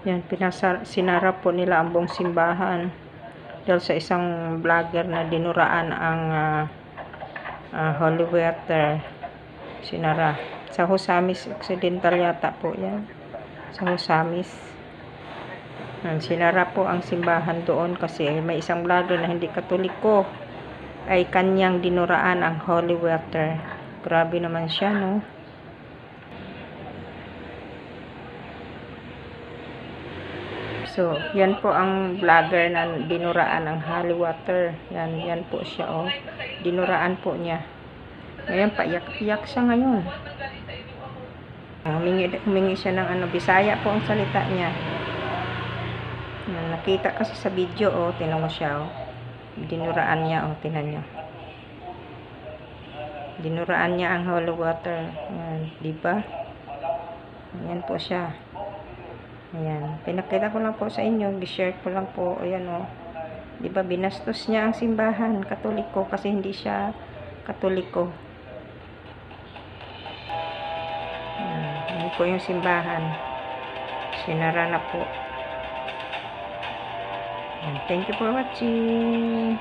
Yan, sinara po nila ang buong simbahan dahil sa isang vlogger na dinuraan ang holy water. Sinara. Sa Husamis Occidental yata po yan. Sa Husamis. Yan, sinara po ang simbahan doon kasi may isang vlogger na hindi Katoliko ay kanyang dinuraan ang holy water. Grabe naman siya, no? So, yan po ang vlogger na dinuraan ng holy water. Yan po siya, oh. Dinuraan po niya. Ngayon, paiyak-iyak siya ngayon. Humingi siya ng Bisaya po ang salita niya. Yan, nakita kasi sa video, oh. Tinan mo siya, oh. Dinuraan niya, oh. Tinan niyo. Dinuraan niya ang holy water. Yan, diba? Yan po siya. Ayan, pinakita ko lang po sa inyo, i-share ko lang po, ayan o. Diba, binastos niya ang simbahan, Katoliko, kasi hindi siya Katoliko. Ayan po yung simbahan. Sinara na po. Ayan, thank you for watching.